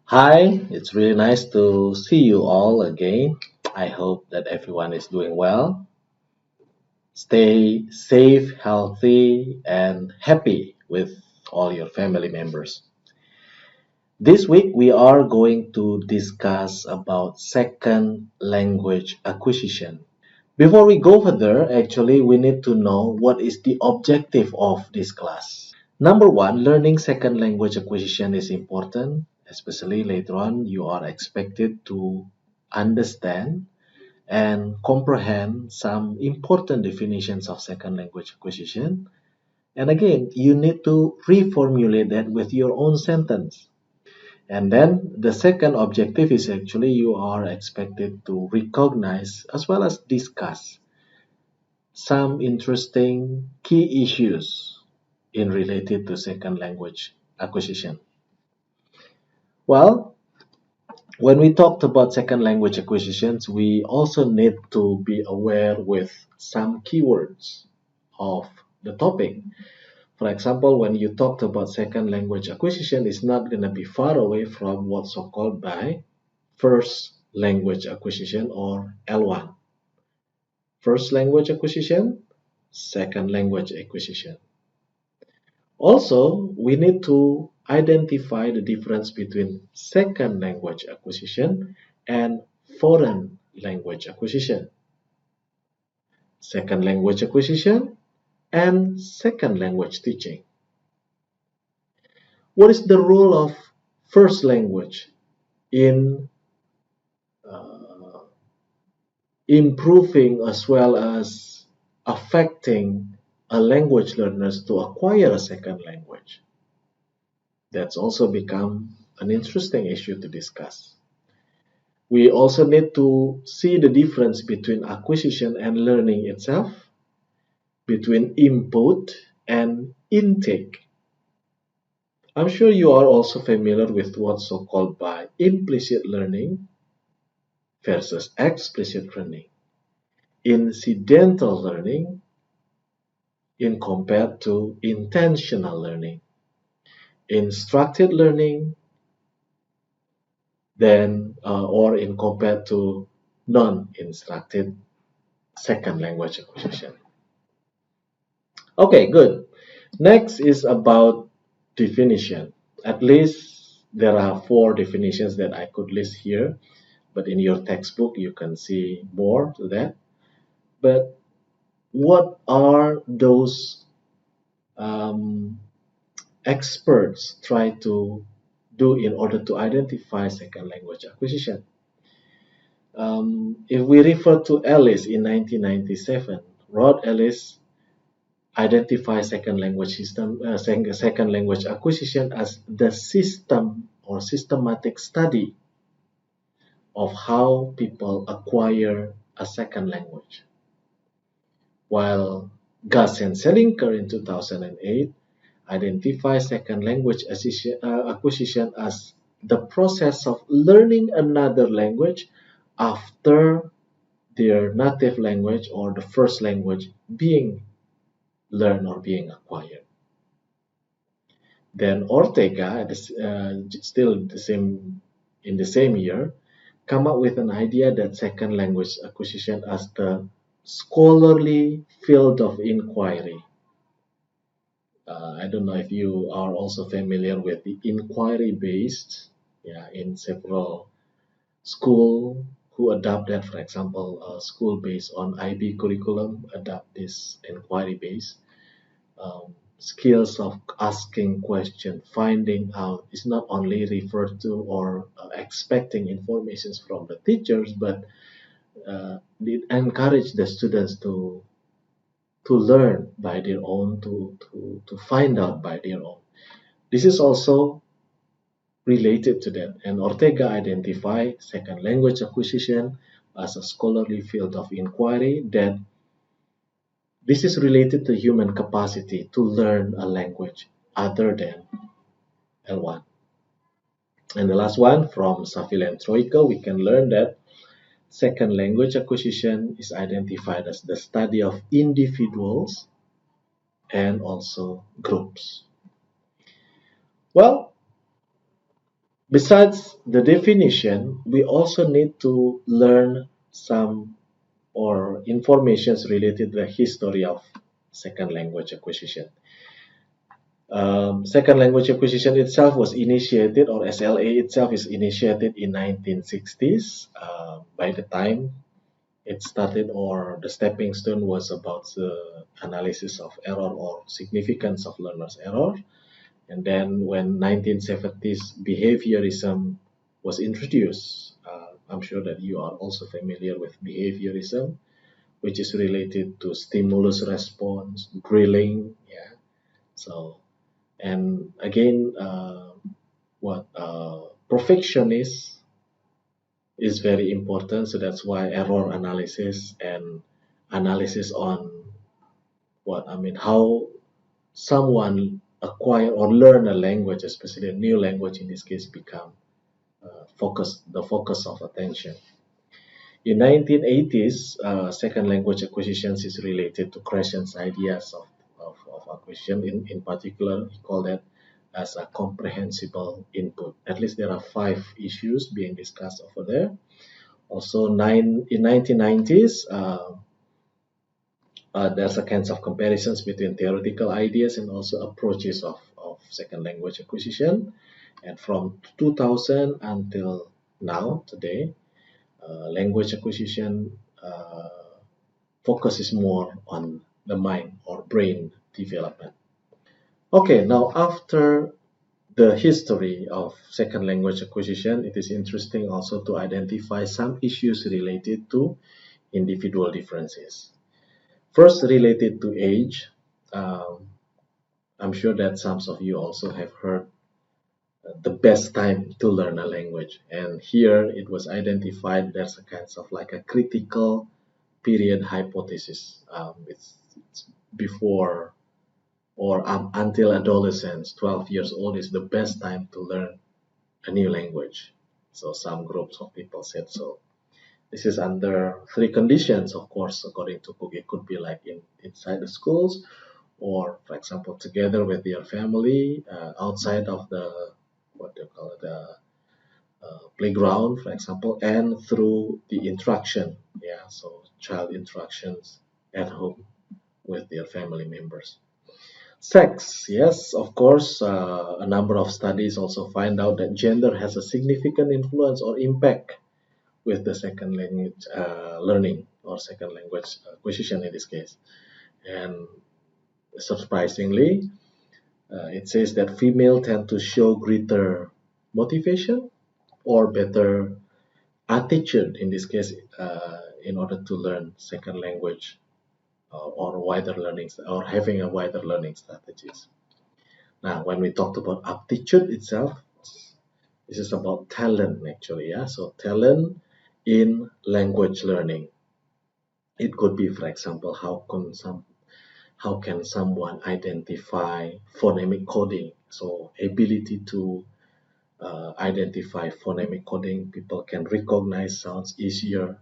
Hi, it's really nice to see you all again. I hope that everyone is doing well. Stay safe, healthy, and happy with all your family members. This week we are going to discuss about second language acquisition. Before we go further, actually we need to know what is the objective of this class. Number one, learning second language acquisition is important, especially later on you are expected to understand and comprehend some important definitions of second language acquisition. And again, you need to reformulate that with your own sentence. And then the second objective is actually you are expected to recognize as well as discuss some interesting key issues in related to second language acquisition. Well, when we talked about second language acquisitions, we also need to be aware with some keywords of the topic. For example, when you talked about second language acquisition, it's not going to be far away from what's so-called by first language acquisition or L1. First language acquisition, second language acquisition. Also, we need to identify the difference between second language acquisition and foreign language acquisition. Second language acquisition and second language teaching. What is the role of first language in improving as well as affecting a language learners to acquire a second language? That's also become an interesting issue to discuss. We also need to see the difference between acquisition and learning itself, between input and intake. I'm sure you are also familiar with what's so-called by implicit learning versus explicit learning, incidental learning in compared to intentional learning, instructed learning or in compared to non-instructed second language acquisition. Okay, good. Next is about definition. At least there are 4 definitions that I could list here, but in your textbook you can see more to that. But what are those experts try to do in order to identify second language acquisition? If we refer to Ellis in 1997, Rod Ellis identified second language acquisition as the system or systematic study of how people acquire a second language. While Gus and Selinker in 2008 identified second language acquisition as the process of learning another language after their native language or the first language being learned or being acquired. Then Ortega, still in the same year, come up with an idea that second language acquisition as the scholarly field of inquiry. I don't know if you are also familiar with the inquiry-based, in several school who adopt that. For example, a school based on IB curriculum adopt this inquiry-based. Skills of asking question, finding out is not only referred to or expecting informations from the teachers, but it encourage the students to learn by their own, to find out by their own. This is also related to that, and Ortega identified second language acquisition as a scholarly field of inquiry that this is related to human capacity to learn a language other than L1. And the last one, from Saville and Troika, we can learn that second language acquisition is identified as the study of individuals and also groups. Well, Besides the definition, we also need to learn some or informations related to the history of second language acquisition. Second language acquisition itself was initiated, or SLA itself is initiated in 1960s. By the time it started, or the stepping stone was about the analysis of error or significance of learner's error. And then when 1970s behaviorism was introduced, I'm sure that you are also familiar with behaviorism, which is related to stimulus response, drilling, yeah. So, and again, what perfectionist is very important. So that's why error analysis and analysis on how someone acquire or learn a language, especially a new language in this case, become the focus of attention. In 1980s, second language acquisitions is related to Krashen's ideas of acquisition. In particular, he called that as a comprehensible input. At least there are 5 issues being discussed over there. Also, in 1990s, there's a kinds of comparisons between theoretical ideas and also approaches of second language acquisition. And from 2000 until now, today, language acquisition focuses more on the mind or brain development. Okay, now after the history of second language acquisition, it is interesting also to identify some issues related to individual differences. First, related to age, um, I'm sure that some of you also have heard the best time to learn a language. And here it was identified there's a kind of like a critical period hypothesis. It's before or until adolescence, 12 years old is the best time to learn a new language. So some groups of people said so. This is under 3 conditions, of course, according to Cook. It could be like inside the schools, or for example, together with your family, outside of the what they call it, the playground, for example, and through the interaction. Yeah, so child interactions at home with their family members. Sex, yes, of course, a number of studies also find out that gender has a significant influence or impact with the second language learning or second language acquisition in this case. And surprisingly, it says that female tend to show greater motivation or better attitude in this case in order to learn second language or wider learning or having a wider learning strategies. Now, when we talked about aptitude itself, this is about talent actually. Yeah, so talent in language learning. It could be, for example, how can someone identify phonemic coding? So ability to identify phonemic coding, people can recognize sounds easier.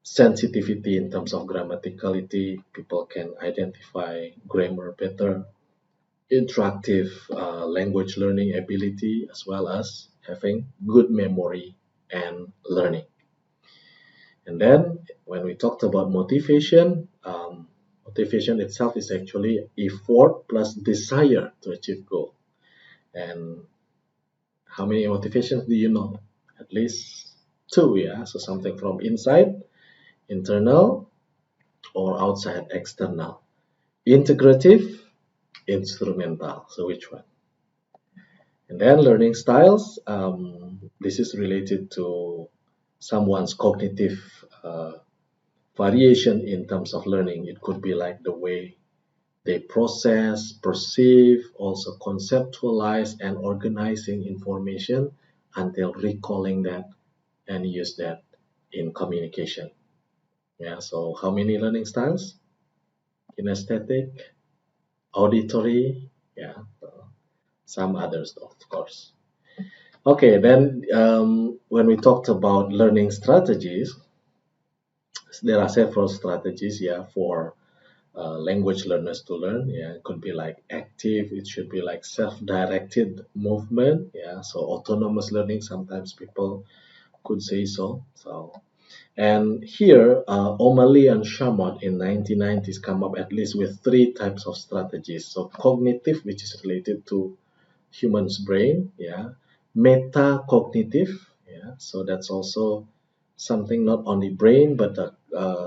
Sensitivity in terms of grammaticality, people can identify grammar better. Interactive language learning ability, as well as having good memory and learning. And then when we talked about motivation, motivation itself is actually effort plus desire to achieve goal. And how many motivations do you know? At least 2, yeah. So something from inside, internal, or outside, external. Integrative, instrumental. So which one? And then learning styles. This is related to someone's cognitive variation in terms of learning. It could be like the way they process, perceive, also conceptualize and organizing information until recalling that and use that in communication. Yeah, so how many learning styles? Kinesthetic, auditory, yeah, some others, of course. Okay, then when we talked about learning strategies, there are several strategies, yeah, for language learners to learn. Yeah, it could be like active, it should be like self-directed movement. Yeah, so autonomous learning, sometimes people could say so. And here, O'Malley and Shamot in 1990s come up at least with three types of strategies. So cognitive, which is related to human's brain, yeah, metacognitive, yeah, so that's also something not only brain but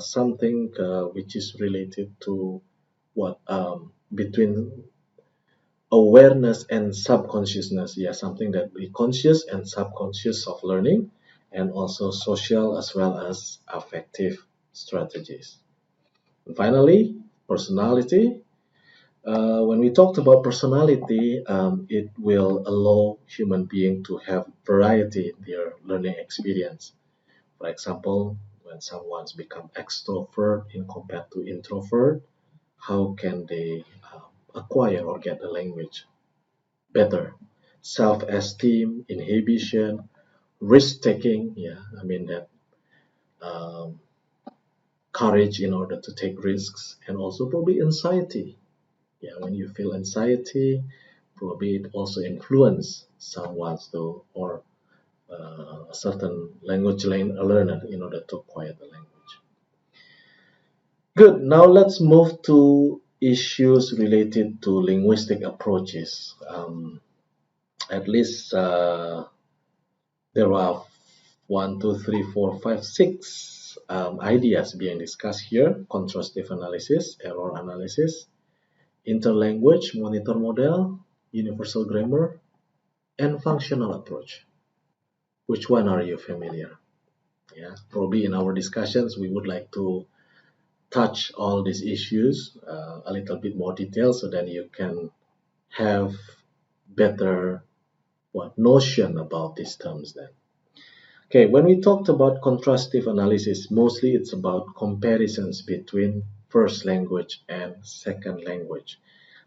something which is related to what between awareness and subconsciousness, yeah, something that we conscious and subconscious of learning, and also social as well as affective strategies. And finally, personality. When we talked about personality, it will allow human being to have variety in their learning experience. For example, when someone's become extrovert in compared to introvert, how can they acquire or get the language better? Self-esteem, inhibition, risk-taking, yeah, I mean that um, courage in order to take risks, and also probably anxiety. Yeah, when you feel anxiety, probably it also influence someone to or a certain language learner in order to acquire the language. Good. Now let's move to issues related to linguistic approaches. At least there are one, two, three, four, five, six ideas being discussed here: contrastive analysis, error analysis, interlanguage monitor model, universal grammar, and functional approach. Which one are you familiar? Yeah, probably in our discussions we would like to touch all these issues a little bit more detail so that you can have better notion about these terms then. Okay, when we talked about contrastive analysis, mostly it's about comparisons between first language and second language.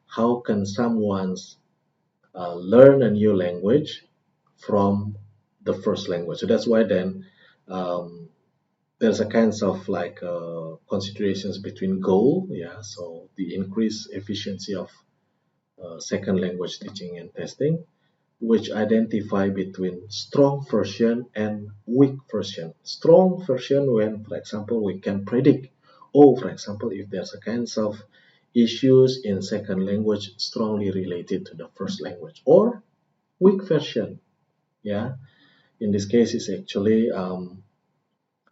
How can someone's learn a new language from the first language? So that's why then um, there's a kinds of like considerations between goal, yeah, so the increased efficiency of second language teaching and testing, which identify between strong version and weak version. Strong version when, for example, we can predict, oh, for example, if there's a kinds of issues in second language strongly related to the first language, or weak version, yeah. In this case, it's actually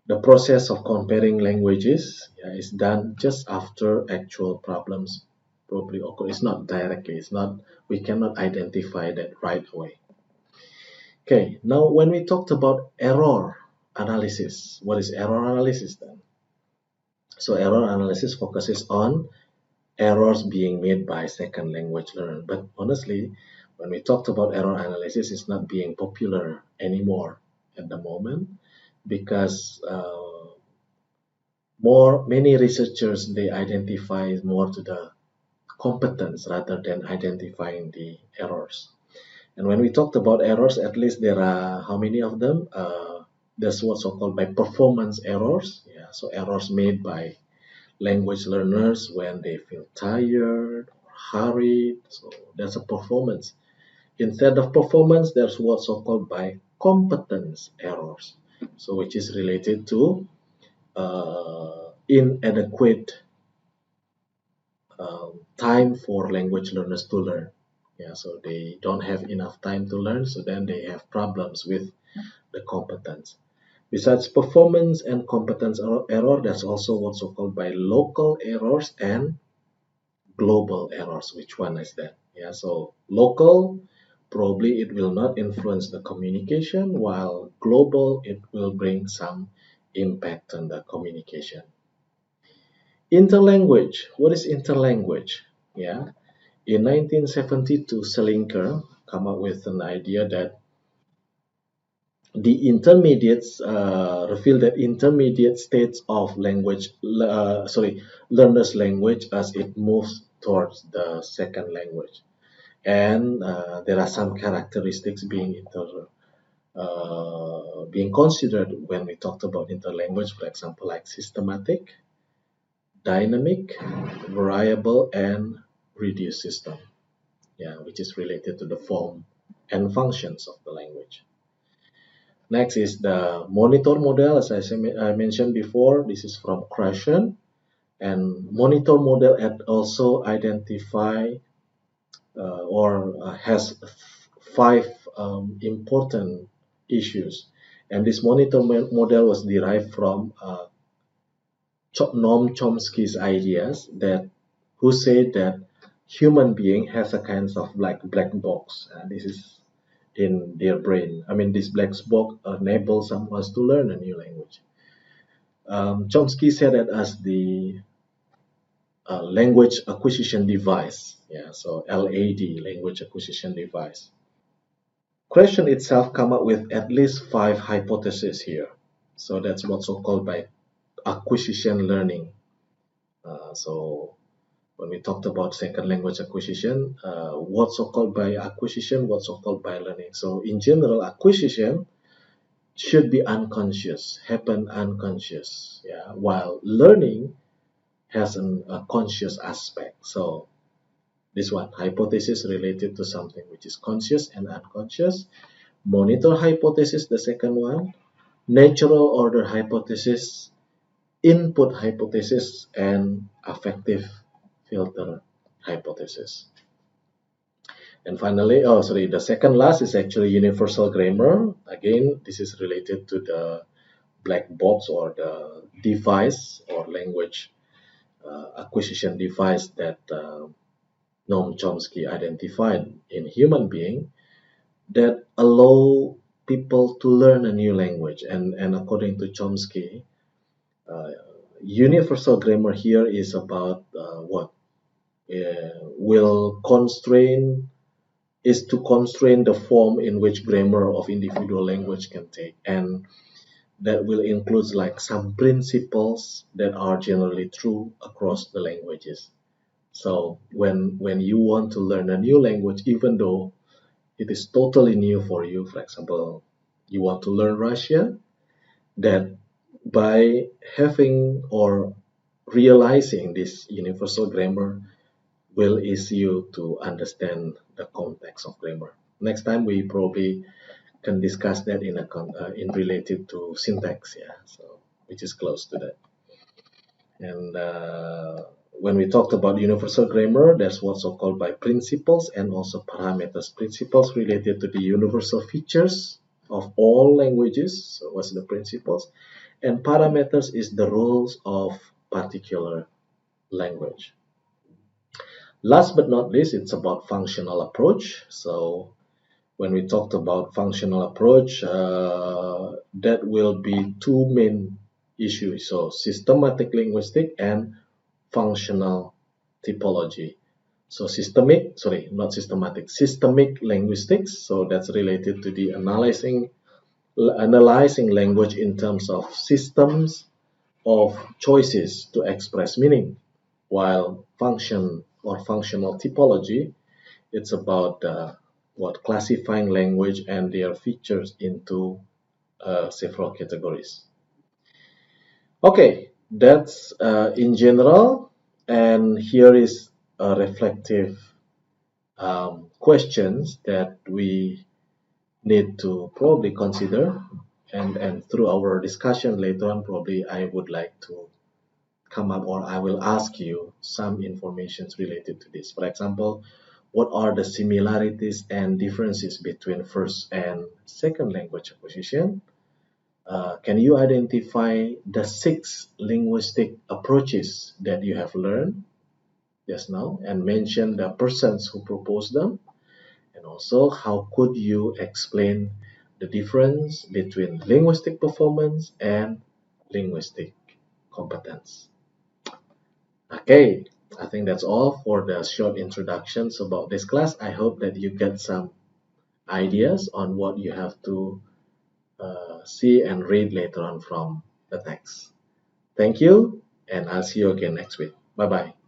the process of comparing languages, yeah, is done just after actual problems probably occur. It's not directly. It's not. We cannot identify that right away. Okay. Now, when we talked about error analysis, what is error analysis then? So, error analysis focuses on errors being made by second language learner. But honestly, when we talked about error analysis, it's not being popular anymore at the moment because many researchers they identify more to the competence rather than identifying the errors. And when we talked about errors, at least there are how many of them? There's what's so-called by performance errors. Yeah, so errors made by language learners when they feel tired or hurried. So that's a performance. Instead of performance, there's what's so-called by competence errors. So which is related to inadequate time for language learners to learn. Yeah, so they don't have enough time to learn, so then they have problems with the competence. Besides performance and competence error, there's also what's so called by local errors and global errors. Which one is that? Yeah, so local, probably it will not influence the communication, while global, it will bring some impact on the communication. Interlanguage. What is interlanguage? Yeah. In 1972, Selinker come up with an idea that the intermediates reveal that intermediate states of learner's language as it moves towards the second language, and there are some characteristics being considered when we talked about interlanguage. For example, like systematic, dynamic, variable, and reduced system, which is related to the form and functions of the language. Next is the monitor model, as I mentioned before. This is from Krashen, and monitor model also identify or has five important issues, and this monitor model was derived from Noam Chomsky's ideas that who said that human being has a kind of black box. This is in their brain. I mean, this black box enables someone to learn a new language. Chomsky said that as the language acquisition device. So LAD, language acquisition device. Question itself come up with at least 5 hypotheses here. So that's what's so called by acquisition learning. So when we talked about second language acquisition, what's so called by acquisition, what's so called by learning. So in general, acquisition should be unconscious, happen unconscious, while learning has a conscious aspect. So this one, hypothesis related to something which is conscious and unconscious. Monitor hypothesis, the second one. Natural order hypothesis, input hypothesis, and affective filter hypothesis. And finally, the second last is actually universal grammar. Again, this is related to the black box or the device or language acquisition device that Noam Chomsky identified in human being that allow people to learn a new language. And according to Chomsky, universal grammar here is about what? Is to constrain the form in which grammar of individual language can take, and that will include like some principles that are generally true across the languages. So when you want to learn a new language, even though it is totally new for you, for example, you want to learn Russian, that by having or realizing this universal grammar will ease you to understand the context of grammar. Next time we probably can discuss that in related to syntax, so which is close to that. And when we talked about universal grammar, that's what's so called by principles and also parameters. Principles related to the universal features of all languages. So what's the principles? And parameters is the rules of particular language. Last but not least, it's about functional approach. So when we talked about functional approach, that will be two main issues. So systematic linguistic and functional typology. So systemic linguistics. So that's related to the analyzing language in terms of systems of choices to express meaning, while function or functional typology, it's about classifying language and their features into several categories. Okay, that's in general, and here is a reflective questions that we need to probably consider, and through our discussion later on, probably I would like to come up, or I will ask you some information related to this. For example, what are the similarities and differences between first and second language acquisition? Can you identify the 6 linguistic approaches that you have learned just now and mention the persons who proposed them? And also, how could you explain the difference between linguistic performance and linguistic competence? Okay, I think that's all for the short introductions about this class. I hope that you get some ideas on what you have to see and read later on from the text. Thank you, and I'll see you again next week. Bye-bye.